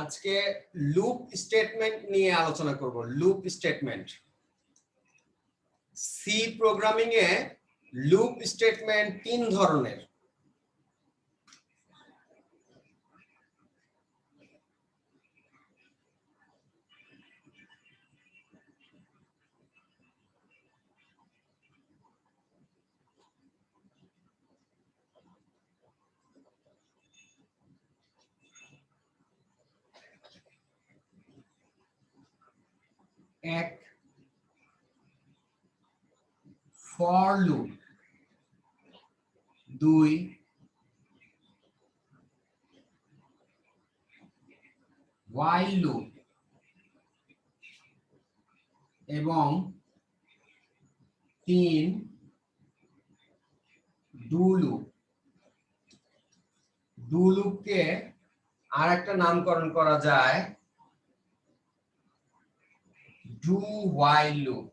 আজকে loop statement নিয়ে আলোচনা করব। লুপ স্টেটমেন্ট, সি প্রোগ্রামিং এ লুপ স্টেটমেন্ট তিন ধরনের। এক, ফর লুপ। দুই, while লুপ। এবং তিন, ডু লুপ। ডু লুপকে আর একটা নামকরণ করা যায় ডু while লুপ।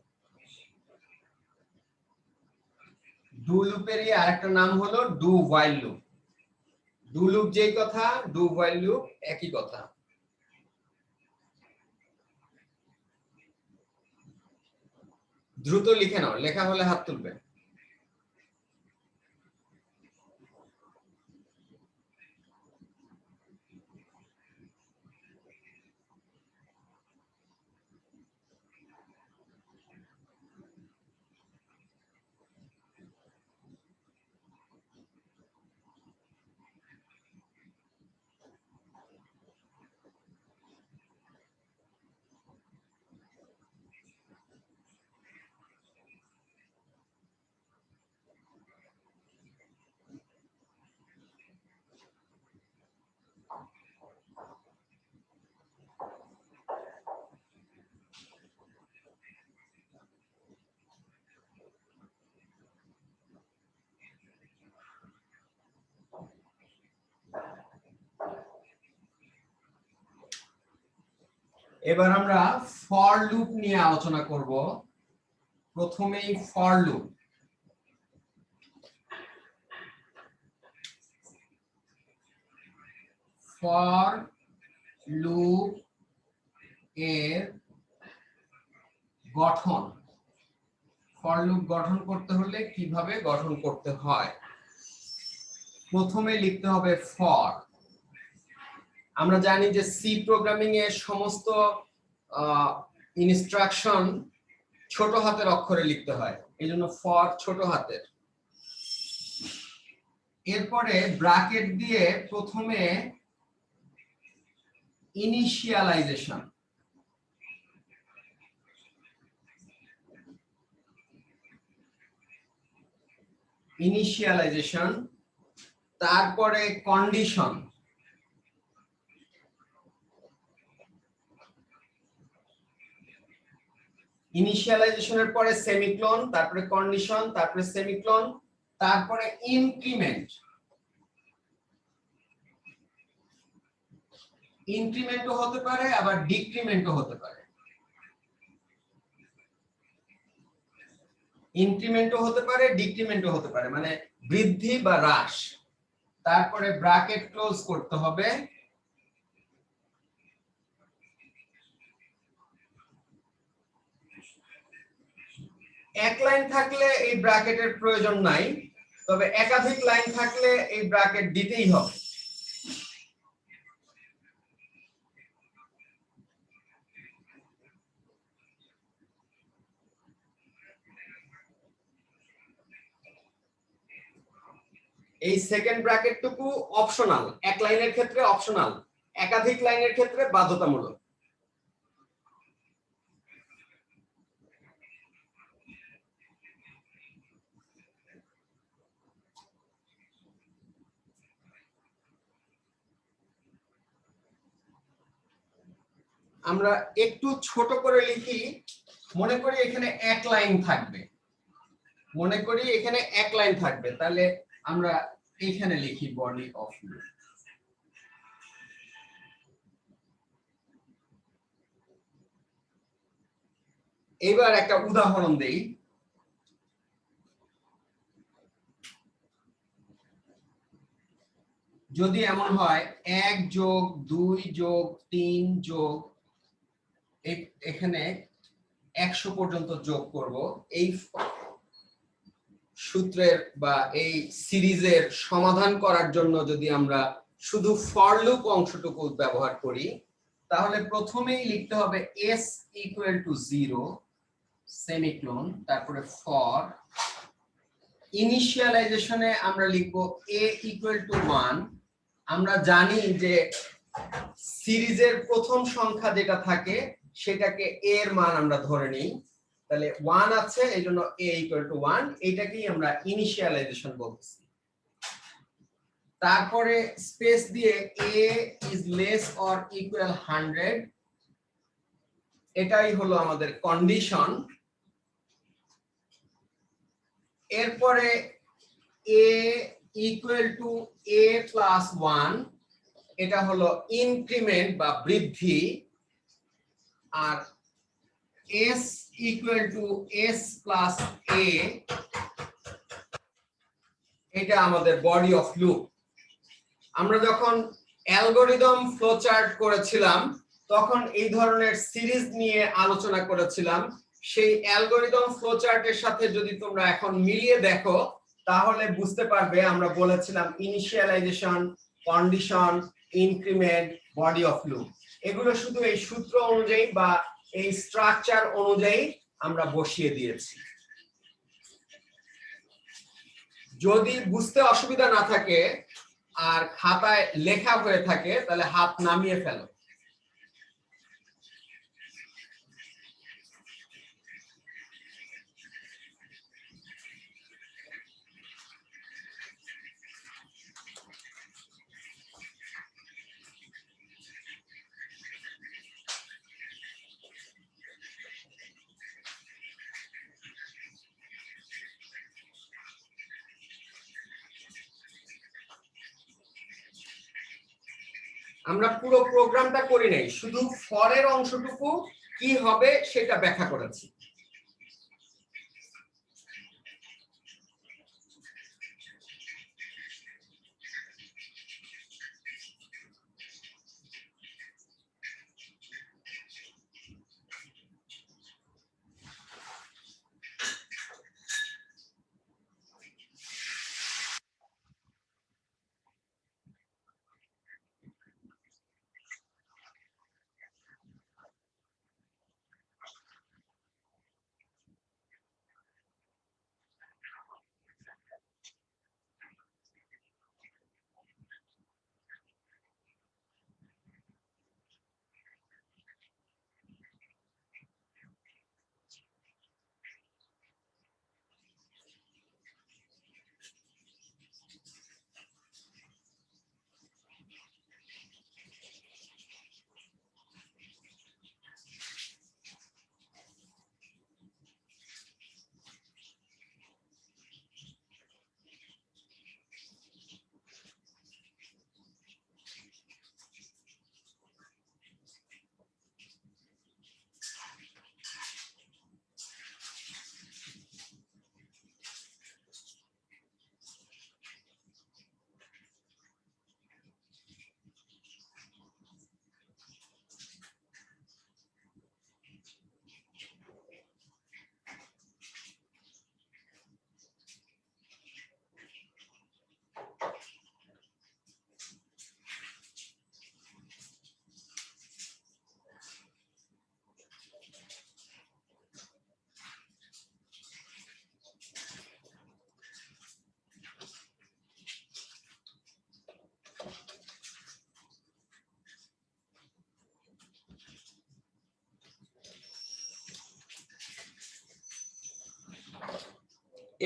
ডু লুপেরই আরেকটা নাম হলো do while loop. Do loop যেই কথা, ডু while লুপ একই কথা। দ্রুত লিখে নাও, লেখা হলে হাত তুলবে। এবার আমরা ফর লুপ নিয়ে আলোচনা করব। প্রথমেই ফর লুপ। ফর লুপ এর গঠন। ফর লুপ গঠন করতে হলে কিভাবে গঠন করতে হয়? প্রথমে লিখতে হবে ফর। আমরা জানি যে সি প্রোগ্রামিং এর সমস্ত ইনস্ট্রাকশন ছোট হাতের অক্ষরে লিখতে হয়, এজন্য ফর ছোট হাতের। এরপরে ব্র্যাকেট দিয়ে প্রথমে ইনিশিয়ালাইজেশন। ইনিশিয়ালাইজেশন, তারপরে কন্ডিশন। ইনিশিয়ালাইজেশনের পরে সেমিকোলন, তারপরে কন্ডিশন, তারপরে সেমিকোলন, তারপরে ইনক্রিমেন্ট। ইনক্রিমেন্টও হতে পারে আবার ডিক্রিমেন্টও হতে পারে। ইনক্রিমেন্টও হতে পারে, ডিক্রিমেন্টও হতে পারে, মানে বৃদ্ধি বা হ্রাস। তারপরে ব্র্যাকেট ক্লোজ করতে হবে। এক লাইন থাকলে এই ব্র্যাকেটের প্রয়োজন নাই, তবে একাধিক লাইন থাকলে এই ব্র্যাকেট দিতেই হবে। এই সেকেন্ড ব্র্যাকেটটুকু অপশনাল, এক লাইনের ক্ষেত্রে অপশনাল, একাধিক লাইনের ক্ষেত্রে বাধ্যতামূলক। আমরা একটু ছোট করে লিখি। মনে করি এখানে এক লাইন থাকবে, মনে করি এখানে এক লাইন থাকবে, তাহলে আমরা এখানে লিখি বডি অফ লুপ। এবার একটা উদাহরণ দেই। যদি এমন হয় 1 যোগ 2 যোগ 3 যোগ এখানে 100 পর্যন্ত যোগ করব, এই সূত্রের বা এই সিরিজের সমাধান করার জন্য যদি আমরা শুধু ফর লুপ অংশটুকু ব্যবহার করি, তাহলে প্রথমেই লিখতে হবে s ইকুয়াল টু 0 সেমিকোলন, তারপরে ফর ইনিশিয়ালাইজেশনে আমরা লিখব a ইকুয়াল টু 1। আমরা জানি যে সিরিজের প্রথম সংখ্যা যেটা থাকে সেটাকে a এর মান আমরা ধরে নিই, তাহলে 1 আছে এইজন্য a ইকুয়াল টু 1, এটাকেই আমরা ইনিশিয়ালাইজেশন বলতেছি। তারপরে স্পেস দিয়ে a is less or equal 100, এটাই হলো আমাদের কন্ডিশন। এরপরে a equal to a plus 1, এটা হলো ইনক্রিমেন্ট বা বৃদ্ধি, আর s equal to s plus a, এটা আমাদের বডি অফ লুপ। আমরা যখন অ্যালগরিদম ফ্লোচার্ট করেছিলাম তখন এই ধরনের সিরিজ নিয়ে আলোচনা করেছিলাম। সেই অ্যালগরিদম ফ্লোচার্টের সাথে যদি তোমরা এখন মিলিয়ে দেখো তাহলে বুঝতে পারবে আমরা বলেছিলাম initialisation, condition, increment, body of loop, এগুলো শুধু এই সূত্র অনুযায়ী বা এই স্ট্রাকচার অনুযায়ী আমরা বসিয়ে দিয়েছি। যদি বুঝতে অসুবিধা না থাকে আর খাতায় লেখা হয়ে থাকে তাহলে হাত নামিয়ে ফেলো। আমরা পুরো প্রোগ্রামটা করি নাই, শুধু ফরের অংশটুকু কি হবে সেটা ব্যাখ্যা করেছি।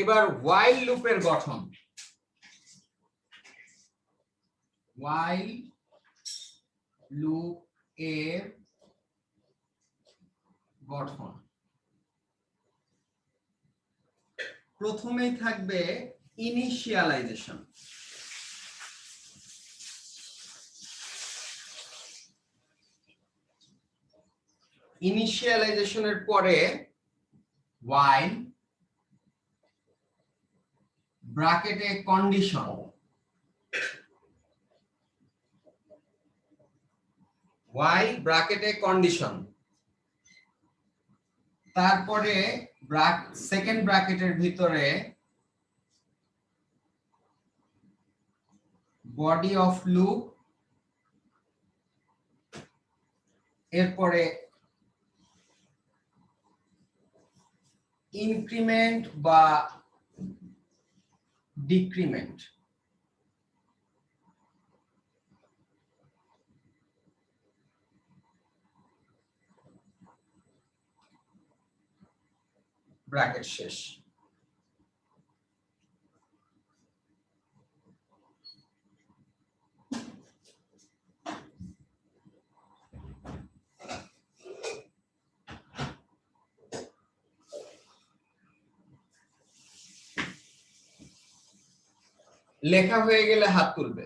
এবার while লুপের গঠন। while লুপ এর গঠন প্রথমেই থাকবে ইনিশিয়ালাইজেশন। ইনিশিয়ালাইজেশনের পরে while ব্র্যাকেটে কন্ডিশন, ওয়াই ব্র্যাকেটে কন্ডিশন, তারপরে সেকেন্ড ব্র্যাকেটের ভিতরে বডি অফ লুপ, এরপরে ইনক্রিমেন্ট বা ডিক্রিমেন্ট। ব্র্যাকেট শেষ। লেখা হয়ে গেলে হাত তুলবে।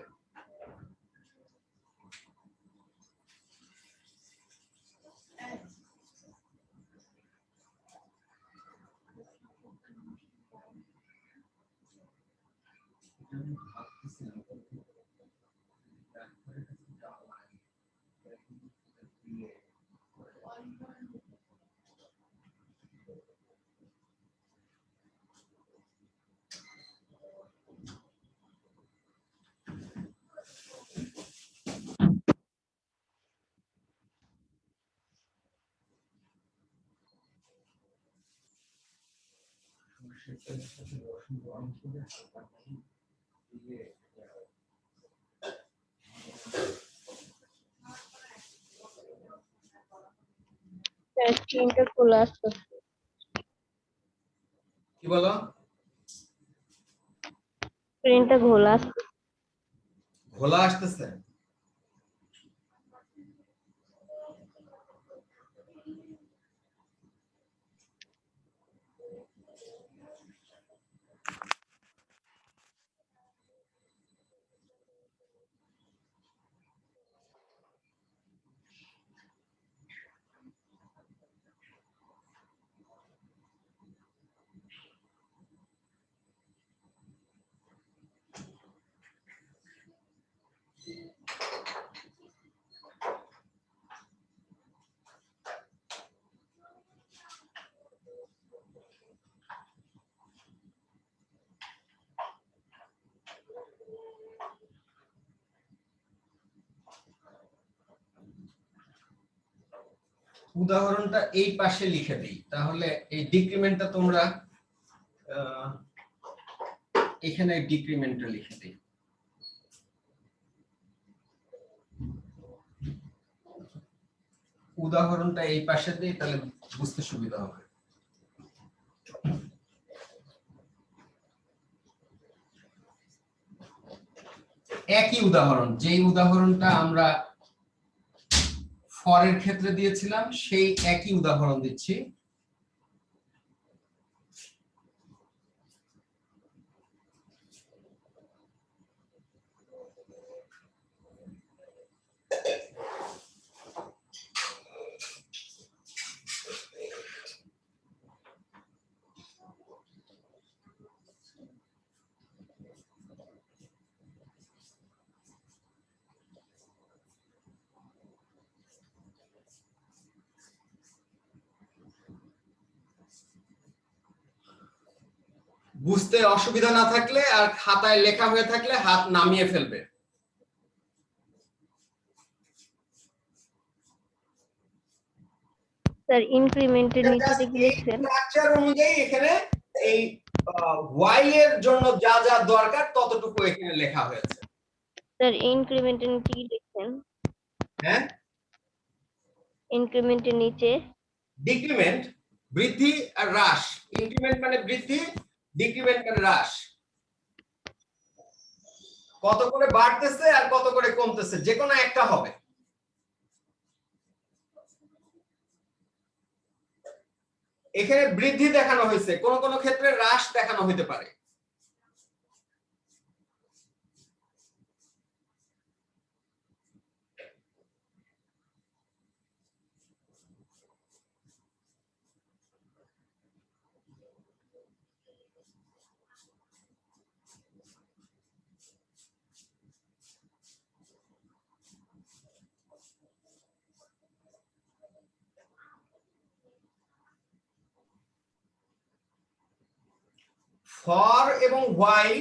স্ক্রিনটা খোলা আছে। কি বলো? স্ক্রিনটা খোলা আছে। ঘোলা আসতেছে? উদাহরণটা এই পাশে লিখে দিই, তাহলে এই ডিক্রিমেন্টটা তোমরা এখানে ডিক্রিমেন্টটা লিখে দিই। উদাহরণটা এই পাশে দিই, তাহলে বুঝতে সুবিধা হবে। একই উদাহরণ, যেই উদাহরণটা আমরা ফরের ক্ষেত্রে দিয়েছিলাম সেই একই উদাহরণ দিচ্ছি। বুঝতে অসুবিধা না থাকলে আর খাতায় লেখা হয়ে থাকলে হাত নামিয়ে ফেলবে। স্যার ইনক্রিমেন্টের নিচেতে কি লিখছেন? স্ট্রাকচার অনুযায়ী এখানে এই while এর জন্য যা যা দরকার ততটুকু এখানে লেখা হয়েছে। স্যার ইনক্রিমেন্টের নিচে কি লিখছেন? হ্যাঁ, ইনক্রিমেন্টের নিচে ডিক্রিমেন্ট বৃদ্ধি আর হ্রাস। ইনক্রিমেন্ট মানে বৃদ্ধি, ডিক্রিমেন্ট মানে হ্রাস। কত করে বাড়তেছে আর কত করে কমতেছে, যে কোনো একটা হবে। এখানে বৃদ্ধি দেখানো হয়েছে, কোন কোন ক্ষেত্রে হ্রাস দেখানো হতে পারে। ফর এবং হোয়াইল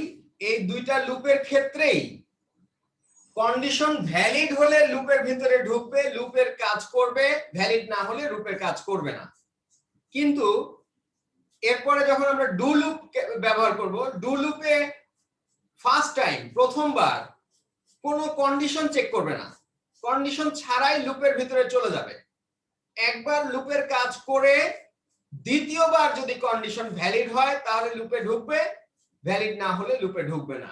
এই দুইটা লুপের ক্ষেত্রেই কন্ডিশন ভ্যালিড হলে লুপের ভিতরে ঢুকবে, লুপের কাজ করবে, ভ্যালিড না হলে লুপের কাজ করবে না। কিন্তু এরপরে যখন আমরা ডু লুপ ব্যবহার করব, ডু লুপে ফার্স্ট টাইম প্রথমবার কোনো কন্ডিশন চেক করবে না, কন্ডিশন ছাড়াই লুপের ভিতরে চলে যাবে। একবার লুপের কাজ করে দ্বিতীয়বার যদি কন্ডিশন ভ্যালিড হয় তাহলে লুপে ঢুকবে, ভ্যালিড না হলে লুপে ঢুকবে না।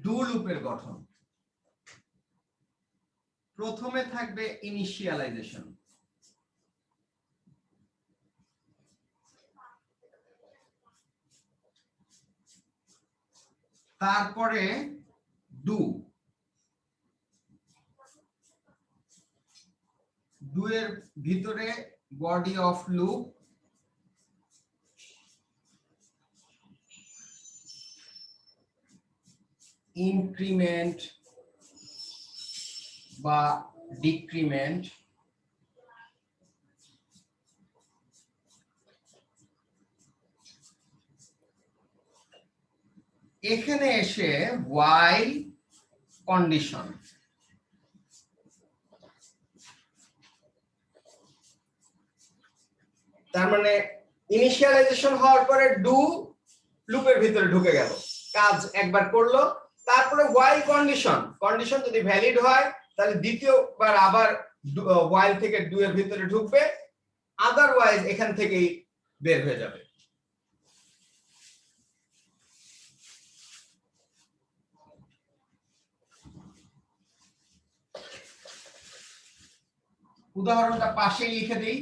ডু লুপের গঠন, প্রথমে থাকবে ইনিশিয়ালাইজেশন, তারপরে ডু, ডু এর ভিতরে বডি অফ লুপ, ইনক্রিমেন্ট বা ডিক্রিমেন্ট, এখানে এসে while কন্ডিশন। তার মানে ইনিশিয়ালাইজেশন হওয়ার পরে ডু লুপের ভিতরে ঢুকে গেল, কাজ একবার করলো, তারপরে while কন্ডিশন, কন্ডিশন যদি ভ্যালিড হয় তাহলে দ্বিতীয়বার আবার while থেকে ডু এর ভিতরে ঢুকবে, আদারওয়াইজ এখান থেকেই বের হয়ে যাবে। উদাহরণটা পাশেই লিখে দেই।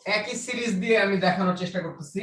একই সিরিজ দিয়ে আমি দেখানোর চেষ্টা করতেছি।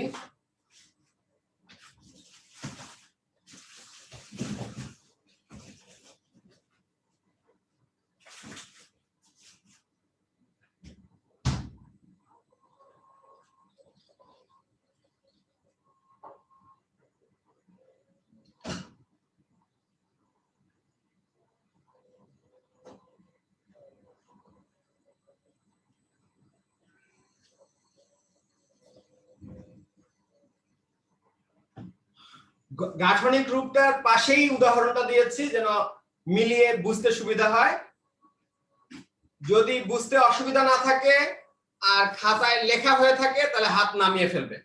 গাঠনিক রূপটার পাশেই উদাহরণটা দিয়েছি যেন মিলিয়ে বুঝতে সুবিধা হয়। যদি বুঝতে অসুবিধা না থাকে আর খাতায় লেখা হয়ে থাকে তাহলে হাত নামিয়ে ফেলবে।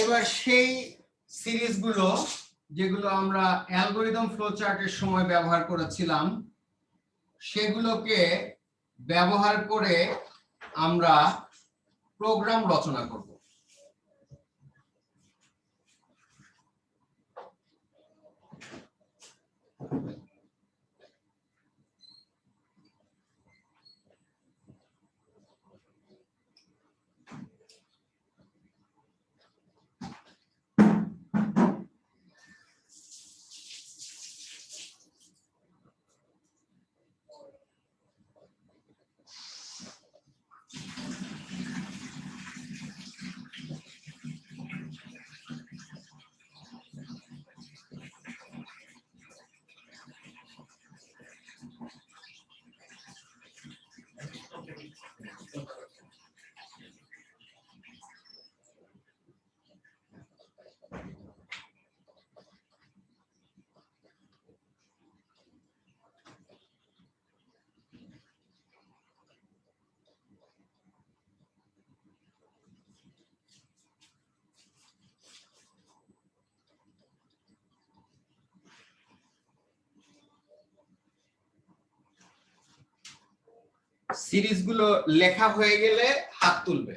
এবার সেই সিরিজগুলো যেগুলো আমরা অ্যালগরিদম ফ্লো চার্টের সময় ব্যবহার করেছিলাম সেগুলোকে ব্যবহার করে আমরা প্রোগ্রাম রচনা করব। সিরিজগুলো লেখা হয়ে গেলে হাত তুলবে।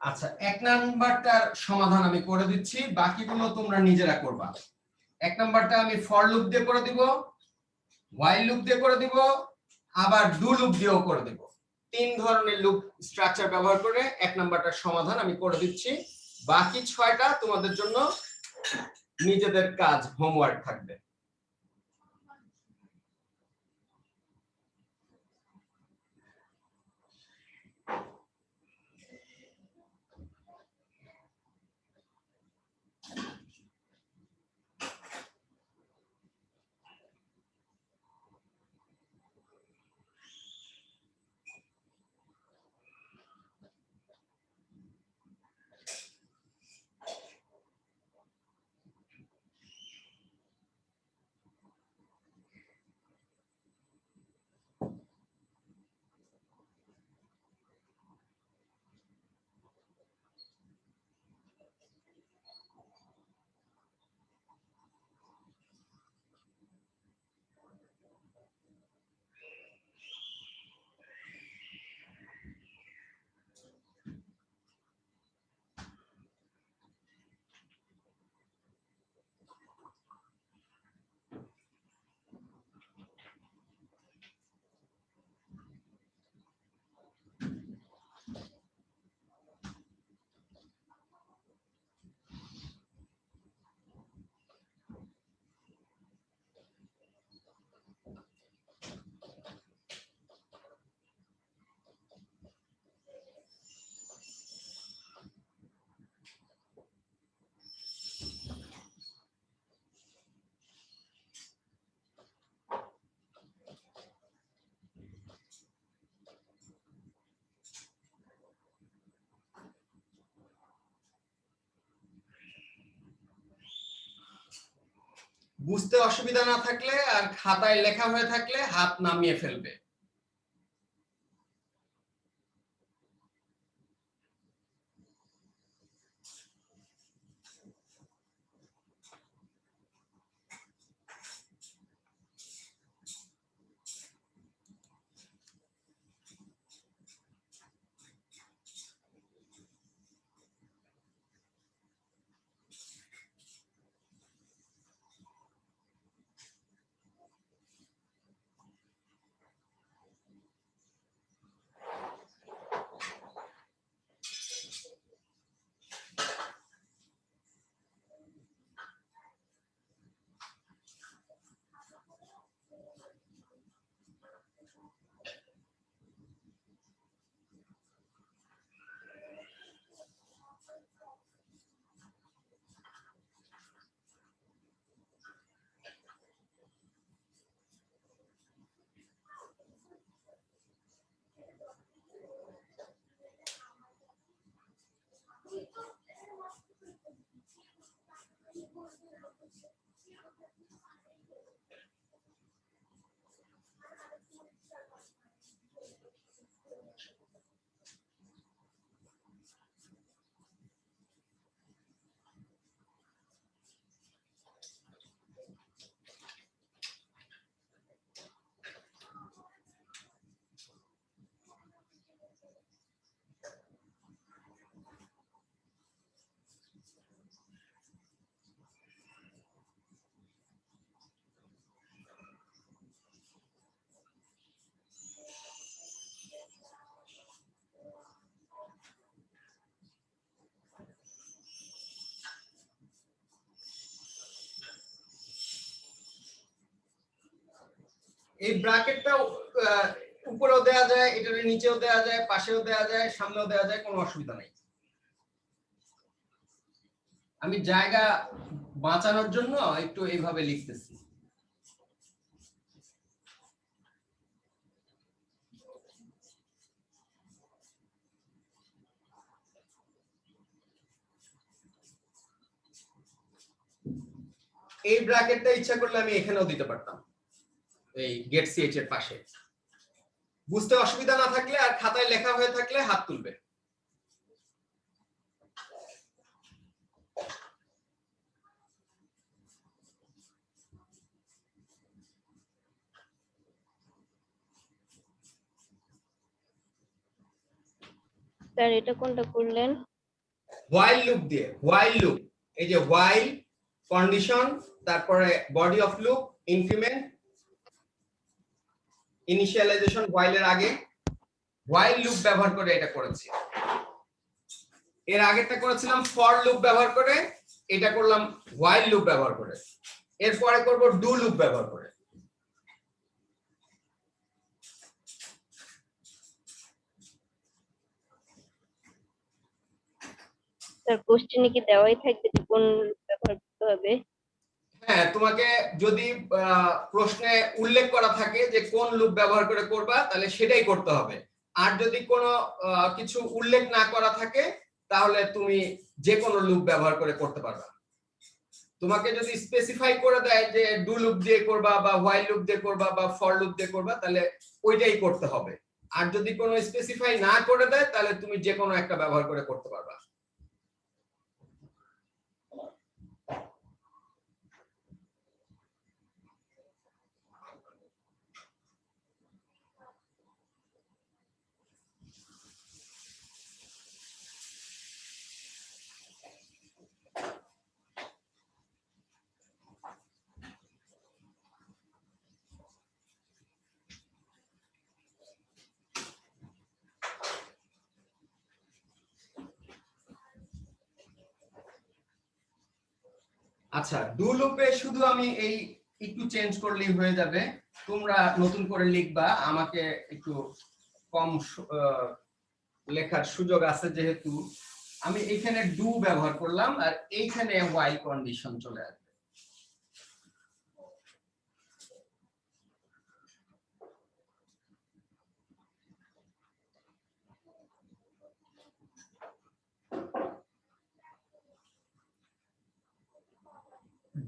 আচ্ছা, 1 নাম্বারটার সমাধান আমি করে দিচ্ছি, বাকিগুলো তোমরা নিজেরা করবা। 1 নাম্বারটা আমি ফর লুপ দিয়ে করে দিব, হোয়াইল লুপ দিয়ে করে দিব, আবার ডু লুপ দিয়েও করে দিব। 3 ধরনের লুপ স্ট্রাকচার ব্যবহার করে 1 নাম্বারটার সমাধান আমি করে দিচ্ছি। বাকি 6টা তোমাদের জন্য নিজেদের কাজ, হোমওয়ার্ক থাকবে। বুঝতে অসুবিধা না থাকলে আর খাতায় লেখা হয়ে থাকলে হাত নামিয়ে ফেলবে। এই ব্র্যাকেটটা উপরেও দেওয়া যায়, এটার নিচেও দেওয়া যায়, পাশেও দেওয়া যায়, সামনেও দেওয়া যায়, কোনো অসুবিধা নেই। আমি জায়গা বাঁচানোর জন্য একটু এইভাবে লিখতেছি। এই ব্র্যাকেটটা ইচ্ছা করলে আমি এখানেও দিতে পারতাম, এই গেট সিএচ এর পাশে। বুঝতে অসুবিধা না থাকলে আর খাতায় লেখা হয়ে থাকলে হাত তুলবে। স্যার এটা কোনটা করলেন? হোয়াইল লুপ দিয়ে, হোয়াইল লুপ, এই যে হোয়াইল কন্ডিশন, তারপরে body of loop, increment, initialisation while এর আগে, হোয়াইল লুপ ব্যবহার করে এটা করেছি। এর আগেরটা করেছিলাম ফর লুপ ব্যবহার করে, এটা করলাম হোয়াইল লুপ ব্যবহার করে। এরপরে করব ডু লুপ ব্যবহার করে। স্যার কোশ্চেনে কি দেওয়াই থাকবে যে কোন ব্যবহার করতে হবে? হ্যাঁ, তোমাকে যদি প্রশ্নে উল্লেখ করা থাকে যে কোন লুপ ব্যবহার করে করবা, তাহলে সেটাই করতে হবে। আর যদি কোনো কিছু উল্লেখ না করা থাকে, তাহলে তুমি যে কোনো লুপ ব্যবহার করে করতে পারবা। তোমাকে যদি স্পেসিফাই করে দেয় যে ডু লুপ দিয়ে করবা বা হোয়াইল লুপ দিয়ে করবা বা ফর লুপ দিয়ে করবা, তাহলে ওইটাই করতে হবে। আর যদি কোনো স্পেসিফাই না করে দেয়, তাহলে তুমি যে কোনো একটা ব্যবহার করে করতে পারবা। আচ্ছা, ডু লুপে শুধু আমি এই একটু চেঞ্জ করলেই হয়ে যাবে। তোমরা নতুন করে লিখবা, আমাকে একটু কম লেখার সুযোগ আছে, যেহেতু আমি এখানে ডু ব্যবহার করলাম আর এইখানে হোয়াইল কন্ডিশন চলে আসবে।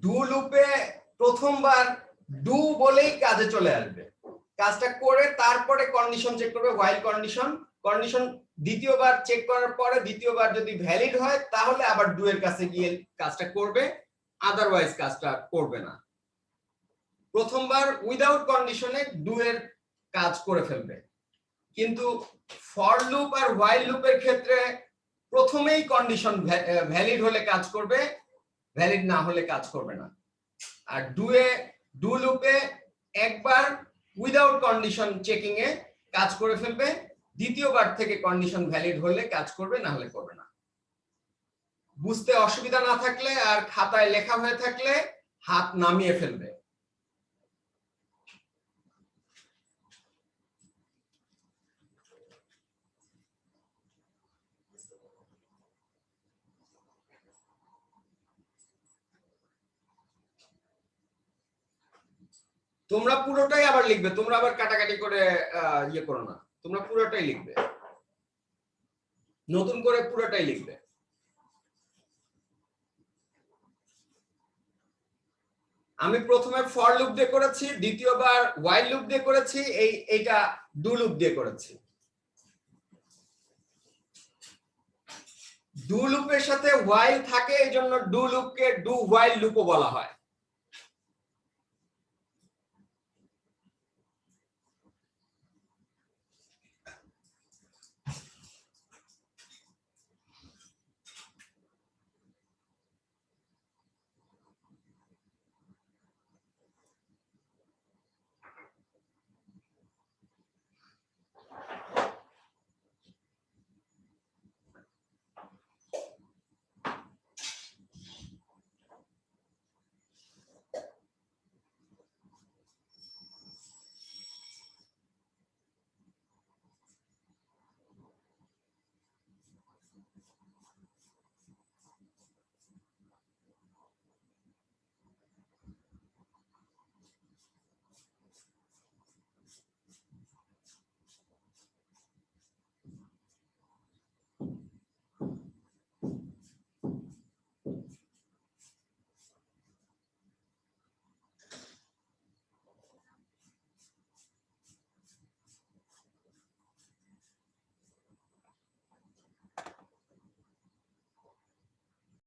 ডু লুপে প্রথমবার ডু বলেই কাজে চলে আসবে, কাজটা করে তারপরে কন্ডিশন চেক করবে, হোয়াইল কন্ডিশন। কন্ডিশন দ্বিতীয়বার চেক করার পরে দ্বিতীয়বার যদি ভ্যালিড হয়, তাহলে আবার ডু এর কাছে গিয়ে কাজটা করবে, আদারওয়াইজ কাজটা করবে না। প্রথমবার উইদাউট কন্ডিশনে ডু এর কাজ করে ফেলবে। কিন্তু ফর লুপ আর হোয়াইল লুপের ক্ষেত্রে প্রথমেই কন্ডিশন ভ্যালিড হলে কাজ করবে, ভ্যালিড না হলে কাজ করবে না। আর ডু লুপে একবার উইদাউট কন্ডিশন চেকিং এ কাজ করে ফেলবে, দ্বিতীয়বার থেকে কন্ডিশন ভ্যালিড হলে কাজ করবে, না হলে করবে না। বুঝতে অসুবিধা না থাকলে আর খাতায় লেখা হয়ে থাকলে হাত নামিয়ে ফেলবে। তোমরা পুরোটাই আবার লিখবে, তোমরা আবার কাটাকাটি করে ইয়ে করো না, তোমরা পুরোটাই লিখবে, নতুন করে পুরোটাই লিখবে। আমি প্রথমে ফর লুপ দিয়ে করেছি, দ্বিতীয়বার হোয়াইল লুপ দিয়ে করেছি, এইটা ডু লুপ দিয়ে করেছি। ডু লুপের সাথে হোয়াইল থাকে, এই জন্য ডু লুপকে ডু হোয়াইল লুপও বলা হয়।